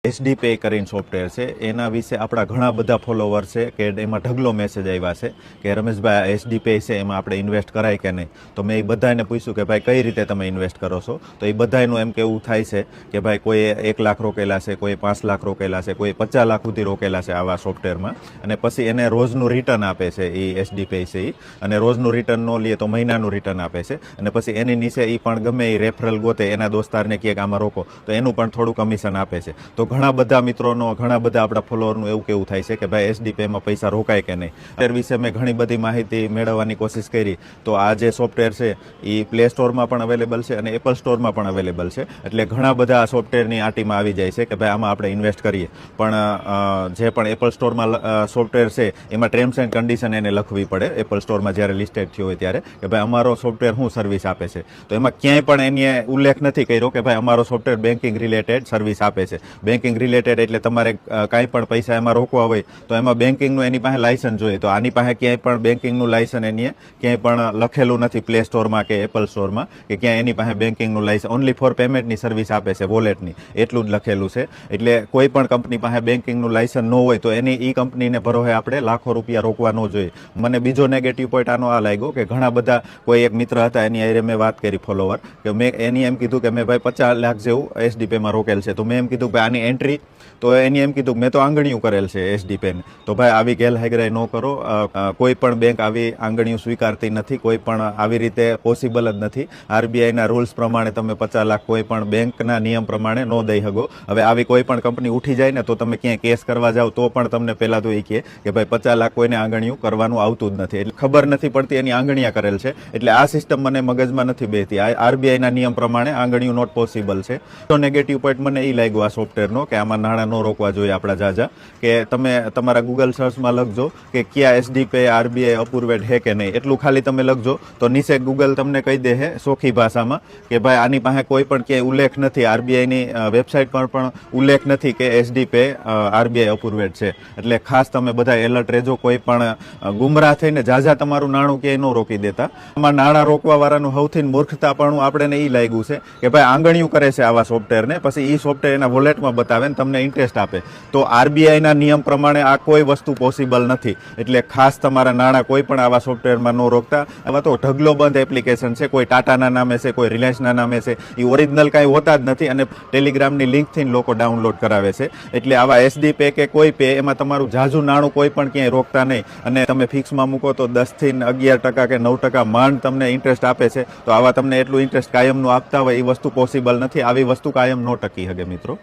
SD pay કરીને software છે એના વિશે આપણા ઘણા બધા ફોલોવર છે કે એમાં ઢગલો મેસેજ આવ્યા છે કે રમેશભાઈ એસડી પે છે એમાં આપણે ઇન્વેસ્ટ કરાય કે નહીં. તો મેં એ બધાને પૂછ્યું કે ભાઈ કઈ રીતે તમે ઇન્વેસ્ટ કરો છો. તો એ બધાનું એમ કેવું થાય છે કે ભાઈ કોઈ 1 લાખ રોકેલા છે, કોઈ 5 લાખ રોકેલા છે, કોઈ 50 લાખ સુધી રોકેલા છે આવા સોફ્ટવેરમાં. અને પછી એને રોજનું રિટર્ન આપે છે એ એસડી પે છે એ, અને રોજનું રિટર્ન ન લે તો મહિનાનું રિટર્ન આપે છે. અને પછી એની નીચે એ પણ ગમે એ રેફરલ ગોતે એના દોસ્તારને કહે કે આમાં રોકો તો એનું પણ થોડું કમિશન આપે છે. તો ઘણા બધા મિત્રોનો, ઘણા બધા આપણા ફોલોવરનું એવું કેવું થાય છે કે ભાઈ એસડી પેમાં પૈસા રોકાય કે નહીં. સોફ્ટવેર વિશે મેં ઘણી બધી માહિતી મેળવવાની કોશિશ કરી. તો આ જે સોફ્ટવેર છે એ પ્લે સ્ટોરમાં પણ અવેલેબલ છે અને એપલ સ્ટોરમાં પણ અવેલેબલ છે. એટલે ઘણા બધા આ સોફ્ટવેરની આટીમાં આવી જાય છે કે ભાઈ આમાં આપણે ઇન્વેસ્ટ કરીએ. પણ જે પણ એપલ સ્ટોરમાં સોફ્ટવેર છે એમાં ટર્મ્સ એન્ડ કન્ડિશન એને લખવી પડે એપલ સ્ટોરમાં જ્યારે લિસ્ટેડ થયો હોય ત્યારે, કે ભાઈ અમારો સોફ્ટવેર શું સર્વિસ આપે છે. તો એમાં ક્યાંય પણ એની ઉલ્લેખ નથી કર્યો કે ભાઈ અમારો સોફ્ટવેર બેન્કિંગ રિલેટેડ સર્વિસ આપે છે. બેન્કિંગ રિલેટેડ એટલે તમારે કાંઈ પણ પૈસા એમાં રોકવા હોય તો એમાં બેન્કિંગનું એની પાસે લાયસન્સ જોઈએ. તો આની પાસે ક્યાંય પણ બેન્કિંગનું લાયસન્સ એની ક્યાંય પણ લખેલું નથી પ્લે સ્ટોરમાં કે એપલ સ્ટોરમાં કે ક્યાંય એની પાસે બેન્કિંગનું લાયસન્સ. ઓનલી ફોર પેમેન્ટની સર્વિસ આપે છે, વોલેટની, એટલું જ લખેલું છે. એટલે કોઈ પણ કંપની પાસે બેન્કિંગનું લાયસન્સ ન હોય તો એની એ કંપનીને ભરોસે આપણે લાખો રૂપિયા રોકવા ન જોઈએ. મને બીજો નેગેટિવ પોઈન્ટ આનો આ લાગ્યો કે ઘણા બધા, કોઈ એક મિત્ર હતા એની આરે મેં વાત કરી ફોલોવર, કે મેં એની એમ કીધું કે મેં ભાઈ 50 લાખ જેવું એસડી પેમાં રોકેલ છે. તો મેં એમ કીધું કે આની એન્ટ્રી, તો એની એમ કીધું મેં તો આંગળીયું કરેલ છે એસડી પેન. તો ભાઈ આવી ગેરહાજરી ન કરો. કોઈ પણ બેંક આવી આંગળીયું સ્વીકારતી નથી, કોઈ પણ આવી રીતે પોસિબલ જ નથી. આરબીઆઈના રૂલ્સ પ્રમાણે તમે 50 લાખ કોઈ પણ બેંકના નિયમ પ્રમાણે ન દઈ શકો. હવે આવી કોઈ પણ કંપની ઉઠી જાય ને તો તમે ક્યાંય કેસ કરવા જાઓ તો પણ તમને પહેલા તો એ કહે કે ભાઈ 50 લાખ કોઈને આંગળીયું કરવાનું આવતું જ નથી. એટલે ખબર નથી પડતી એની આંગળીયા કરેલ છે. એટલે આ સિસ્ટમ મને મગજમાં નથી બેસતી. આરબીઆઈના નિયમ પ્રમાણે આંગળીયું નોટ પોસિબલ છે. તો નેગેટિવ પોઈન્ટ મને એ લાગ્યો આ સોફ્ટવેરનો કે આમાં નાણાં ન રોકવા જોઈએ આપણા જાજા. કે તમે તમારા ગૂગલ સર્ચમાં લખજો કે ક્યાં એસડી પે આરબીઆઈ અપ્રુવ્ડ હે કે નહીં, એટલું ખાલી તમે લખજો તો નીચે ગૂગલ તમને કહી દે હે સોખી ભાષામાં કે ભાઈ આની પાસે કોઈ પણ ક્યાંય ઉલ્લેખ નથી, આરબીઆઈની વેબસાઇટ પર પણ ઉલ્લેખ નથી કે એસડી પે આરબીઆઈ અપ્રુવ્ડ છે. એટલે ખાસ તમે બધા એલર્ટ રહેજો. કોઈ પણ ગુમરાહ થઈને જાજા તમારું નાણું ક્યાંય ન રોકી દેતા. આમાં નાણાં રોકવા વાળાનું સૌથી મૂર્ખતાપણું આપણે એ લાગ્યું છે કે ભાઈ આંગળીયું કરે છે આવા સોફ્ટવેરને, પછી એ સોફ્ટવેર એના વોલેટમાં બતાવે ને તમને ઇન્ટરેસ્ટ આપે. તો આરબીઆઈના નિયમ પ્રમાણે આ કોઈ વસ્તુ પોસિબલ નથી. એટલે ખાસ તમારા નાણાં કોઈ પણ આવા સોફ્ટવેરમાં ન રોકતા. આવા તો ઢગલો બંધ એપ્લિકેશન છે, કોઈ ટાટાના નામે છે, કોઈ રિલાયન્સના નામે છે. એ ઓરિજિનલ કાંઈ હોતા જ નથી અને ટેલિગ્રામની લિંકથી લોકો ડાઉનલોડ કરાવે છે. એટલે આવા એસડી પે કે કોઈ પે એમાં તમારું ઝાઝુ નાણું કોઈ પણ ક્યાંય રોકતા નહીં. અને તમે ફિક્સમાં મૂકો તો 10 થી 11% કે 9% માંડ તમને ઇન્ટરેસ્ટ આપે છે. તો આવા તમને એટલું ઇન્ટરેસ્ટ કાયમનું આપતા હોય એ વસ્તુ પોસિબલ નથી. આવી વસ્તુ કાયમ ન ટકી શકે મિત્રો.